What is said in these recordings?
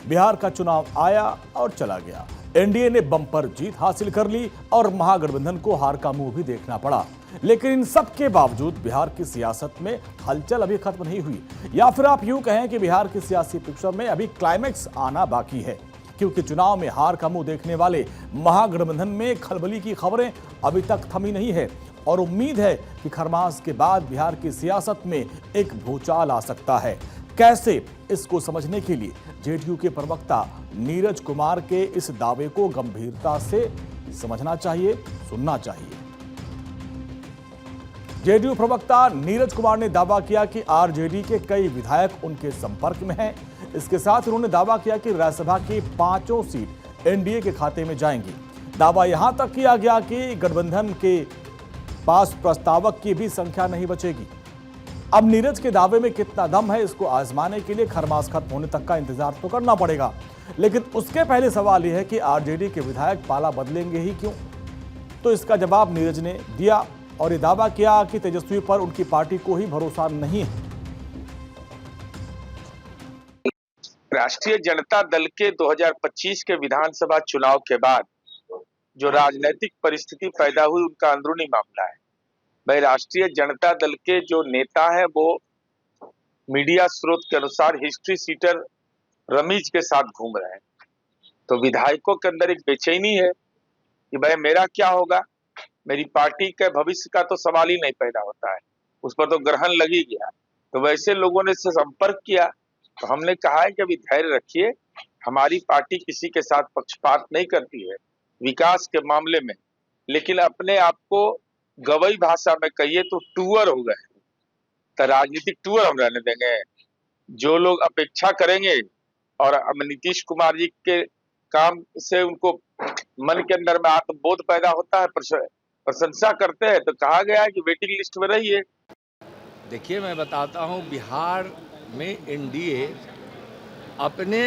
बिहार का चुनाव आया और चला गया। एनडीए ने बम्पर जीत हासिल कर ली और महागठबंधन को हार का मुंह भी देखना पड़ा। लेकिन इन सब के बावजूद बिहार की सियासत में हलचल अभी खत्म नहीं हुई, या फिर आप यूं कहें कि बिहार की सियासी पिक्चर में अभी क्लाइमैक्स आना बाकी है, क्योंकि चुनाव में हार का मुंह देखने वाले महागठबंधन में खलबली की खबरें अभी तक थमी नहीं है और उम्मीद है कि खरमास के बाद बिहार की सियासत में एक भूचाल आ सकता है। कैसे, इसको समझने के लिए जेडीयू के प्रवक्ता नीरज कुमार के इस दावे को गंभीरता से समझना चाहिए, सुनना चाहिए। जेडीयू प्रवक्ता नीरज कुमार ने दावा किया कि आरजेडी के कई विधायक उनके संपर्क में हैं। इसके साथ उन्होंने दावा किया कि राज्यसभा की 5 सीट एनडीए के खाते में जाएंगी। दावा यहां तक किया गया कि गठबंधन के पास प्रस्तावक की भी संख्या नहीं बचेगी। अब नीरज के दावे में कितना दम है, इसको आजमाने के लिए खरमास खत्म होने तक का इंतजार तो करना पड़ेगा। लेकिन उसके पहले सवाल यह है कि आरजेडी के विधायक पाला बदलेंगे ही क्यों? तो इसका जवाब नीरज ने दिया और ये दावा किया कि तेजस्वी पर उनकी पार्टी को ही भरोसा नहीं है। राष्ट्रीय जनता दल के 2025 के विधानसभा चुनाव के बाद जो राजनीतिक परिस्थिति पैदा हुई, उनका अंदरूनी मामला है। भाई, राष्ट्रीय जनता दल के जो नेता है वो मीडिया स्रोत के अनुसार हिस्ट्री सीटर रमीज के साथ घूम रहे हैं। तो विधायकों के अंदर एक बेचैनी है कि भाई मेरा क्या होगा, मेरी पार्टी के भविष्य का तो सवाल ही नहीं पैदा होता है, उस पर तो ग्रहण लग ही गया। तो वैसे लोगों ने इससे संपर्क किया, तो हमने कहा है कि अभी धैर्य रखिए, हमारी पार्टी किसी के साथ पक्षपात नहीं करती है विकास के मामले में, लेकिन अपने आप को गवई भाषा में कहिए तो टूअर हो गए। तो राजनीतिक टूअर हम रहने देंगे? जो लोग अपेक्षा करेंगे और अब नीतीश कुमार जी के काम से उनको मन के अंदर में आत्मबोध पैदा होता है, प्रशंसा करते हैं, तो कहा गया है कि वेटिंग लिस्ट में रहिए। देखिए, मैं बताता हूँ, बिहार में एनडीए अपने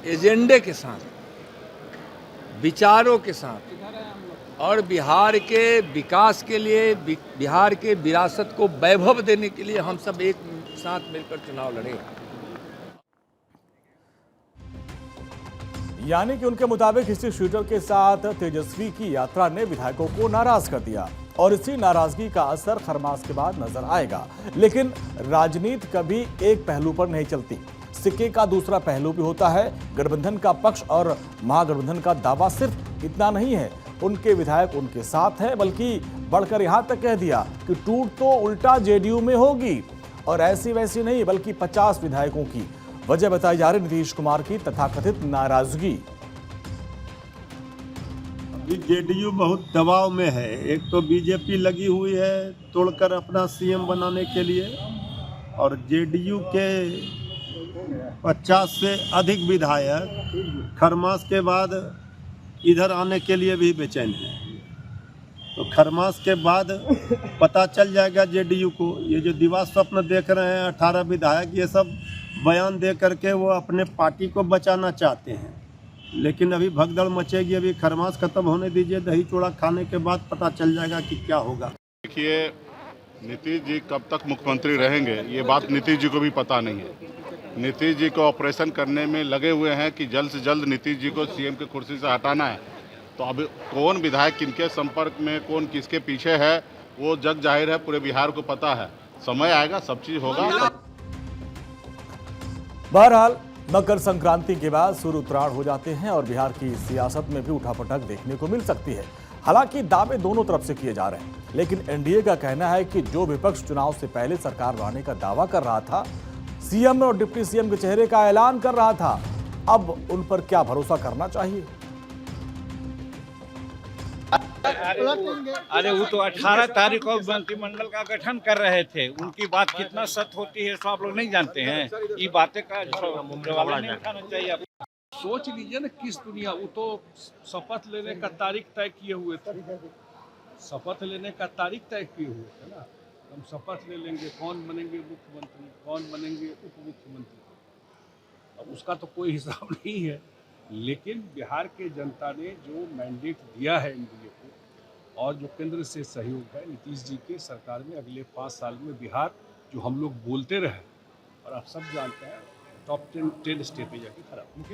एजेंडे के साथ, विचारों के साथ और बिहार के विकास के लिए, बिहार के विरासत को वैभव देने के लिए हम सब एक साथ मिलकर चुनाव लड़े। यानी कि उनके मुताबिक हिस्ट्री शीटर के साथ तेजस्वी की यात्रा ने विधायकों को नाराज कर दिया और इसी नाराजगी का असर खरमास के बाद नजर आएगा। लेकिन राजनीति कभी एक पहलू पर नहीं चलती, सिक्के का दूसरा पहलू भी होता है। गठबंधन का पक्ष और महागठबंधन का दावा सिर्फ इतना नहीं है उनके विधायक उनके साथ है, बल्कि बढ़कर यहां तक कह दिया कि टूट तो उल्टा जेडीयू में होगी, और ऐसी वैसी नहीं बल्कि 50 विधायकों की। वजह बताई जा रही नीतीश कुमार की तथाकथित नाराजगी। अभी जेडीयू बहुत दबाव में है। एक तो बीजेपी लगी हुई है तोड़कर अपना सीएम बनाने के लिए, और जेडीयू के 50 से अधिक विधायक खरमास के बाद इधर आने के लिए भी बेचैन है। तो खरमास के बाद पता चल जाएगा जेडीयू को। ये जो दिवा स्वप्न देख रहे हैं 18 विधायक, ये सब बयान दे करके वो अपने पार्टी को बचाना चाहते हैं, लेकिन अभी भगदड़ मचेगी। अभी खरमास खत्म होने दीजिए, दही चूड़ा खाने के बाद पता चल जाएगा कि क्या होगा। देखिए, नीतीश जी कब तक मुख्यमंत्री रहेंगे ये बात नीतीश जी को भी पता नहीं है। नीतीश जी को ऑपरेशन करने में लगे हुए हैं कि जल्द से जल्द नीतीश जी को सीएम की कुर्सी से हटाना है। तो अब कौन विधायक किनके संपर्क में, कौन किसके पीछे है, वो जग जाहिर है, पूरे बिहार को पता है। समय आएगा, सब चीज़ होगा। बहरहाल मकर संक्रांति के बाद सूर्य उत्तरायण हो जाते हैं और बिहार की सियासत में भी उठापटक देखने को मिल सकती है। हालांकि दावे दोनों तरफ से किए जा रहे हैं, लेकिन एनडीए का कहना है कि जो विपक्ष चुनाव से पहले सरकार बनाने का दावा कर रहा था, सीएम और डिप्टी सीएम के चेहरे का ऐलान कर रहा था, अब उन पर क्या भरोसा करना चाहिए? अरे वो तो 18 तारीख को मंत्रिमंडल का गठन कर रहे थे, उनकी बात कितना सत्य होती है तो आप लोग नहीं जानते हैं। ये बातें का जवाब नहीं उठाना चाहिए। सोच लीजिए ना, किस दुनिया, वो तो शपथ लेने का तारीख तय किए हुए थे, शपथ लेने का तारीख तय किए हुए थे ना। हम शपथ ले लेंगे, कौन बनेंगे मुख्यमंत्री, कौन बनेंगे उप मुख्यमंत्री, अब उसका तो कोई हिसाब नहीं है। लेकिन बिहार के जनता ने जो मैंडेट दिया है एनडीए को, और जो केंद्र से सहयोग है नीतीश जी के सरकार में, अगले 5 साल में बिहार जो हम लोग बोलते रहे और आप सब जानते हैं टॉप 10 स्टेट में जाके खड़ा हो।